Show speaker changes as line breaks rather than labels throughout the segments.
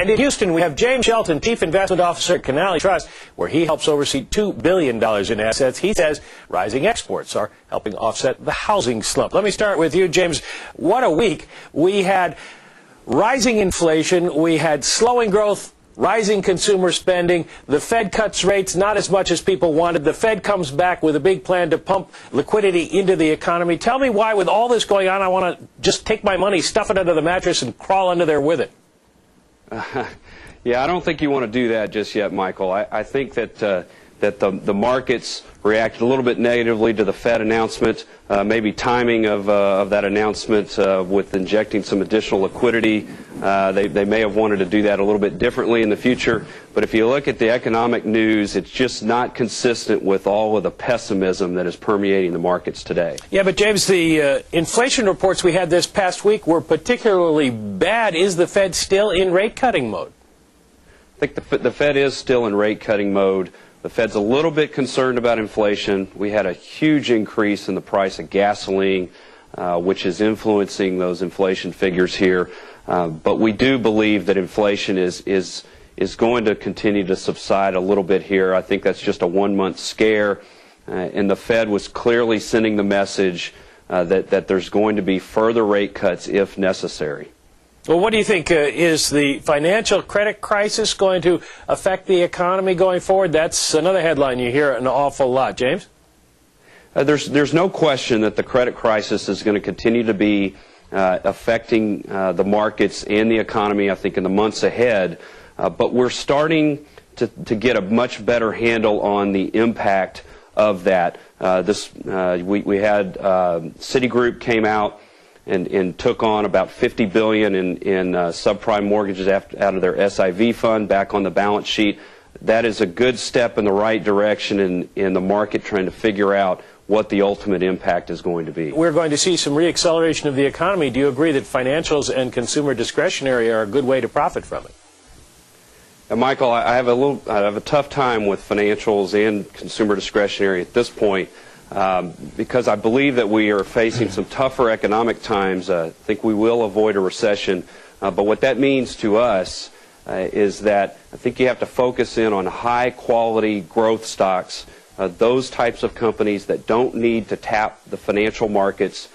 And in Houston, we have James Shelton, Chief Investment Officer at Kanaly Trust, where he helps oversee $2 billion in assets. He says rising exports are helping offset the housing slump. Let me start with you, James. What a week. We had rising inflation. We had slowing growth, rising consumer spending. The Fed cuts rates not as much as people wanted. The Fed comes back with a big plan to pump liquidity into the economy. Tell me why, with all this going on, I want to just take my money, stuff it under the mattress, and crawl under there with it.
Yeah, I don't think you want to do that just yet, Michael. I think that the markets reacted a little bit negatively to the Fed announcement, maybe timing of that announcement with injecting some additional liquidity. They may have wanted to do that a little bit differently in the future. But if you look at the economic news, it's just not consistent with all of the pessimism that is permeating the markets today.
Yeah, but James, the inflation reports we had this past week were particularly bad. Is the Fed still in rate-cutting mode?
I think the Fed is still in rate-cutting mode. The Fed's a little bit concerned about inflation. We had a huge increase in the price of gasoline, which is influencing those inflation figures here. But we do believe that inflation is going to continue to subside a little bit here. I think that's just a one-month scare. And the Fed was clearly sending the message that there's going to be further rate cuts if necessary.
Well, what do you think? Is the financial credit crisis going to affect the economy going forward? That's another headline you hear an awful lot. James?
There's no question that the credit crisis is going to continue to be affecting the markets and the economy, I think, in the months ahead. But we're starting to get a much better handle on the impact of that. We had Citigroup came out and took on about $50 billion in subprime mortgages out of their SIV fund back on the balance sheet. That is a good step in the right direction in the market trying to figure out what the ultimate impact is going to be.
We're going to see some reacceleration of the economy. Do you agree that financials and consumer discretionary are a good way to profit from it?
Michael, I have a tough time with financials and consumer discretionary at this point. Because I believe that we are facing some tougher economic times. I think we will avoid a recession. But what that means to us is that I think you have to focus in on high-quality growth stocks, those types of companies that don't need to tap the financial markets,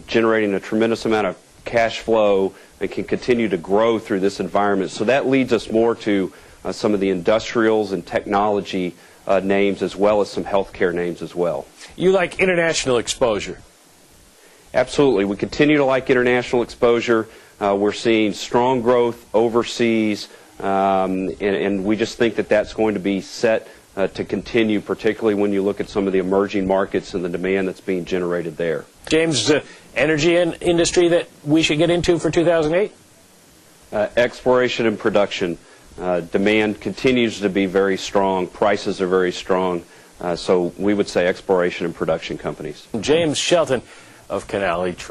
generating a tremendous amount of cash flow and can continue to grow through this environment. So that leads us more to some of the industrials and technology names, as well as some healthcare names as well.
You like international exposure?
Absolutely. We continue to like international exposure. We're seeing strong growth overseas, and we just think that that's going to be set to continue, particularly when you look at some of the emerging markets and the demand that's being generated there.
James, energy industry that we should get into for 2008?
Exploration and production. Demand continues to be very strong. Prices are very strong. So we would say exploration and production companies.
James Shelton of Kanaly Trust.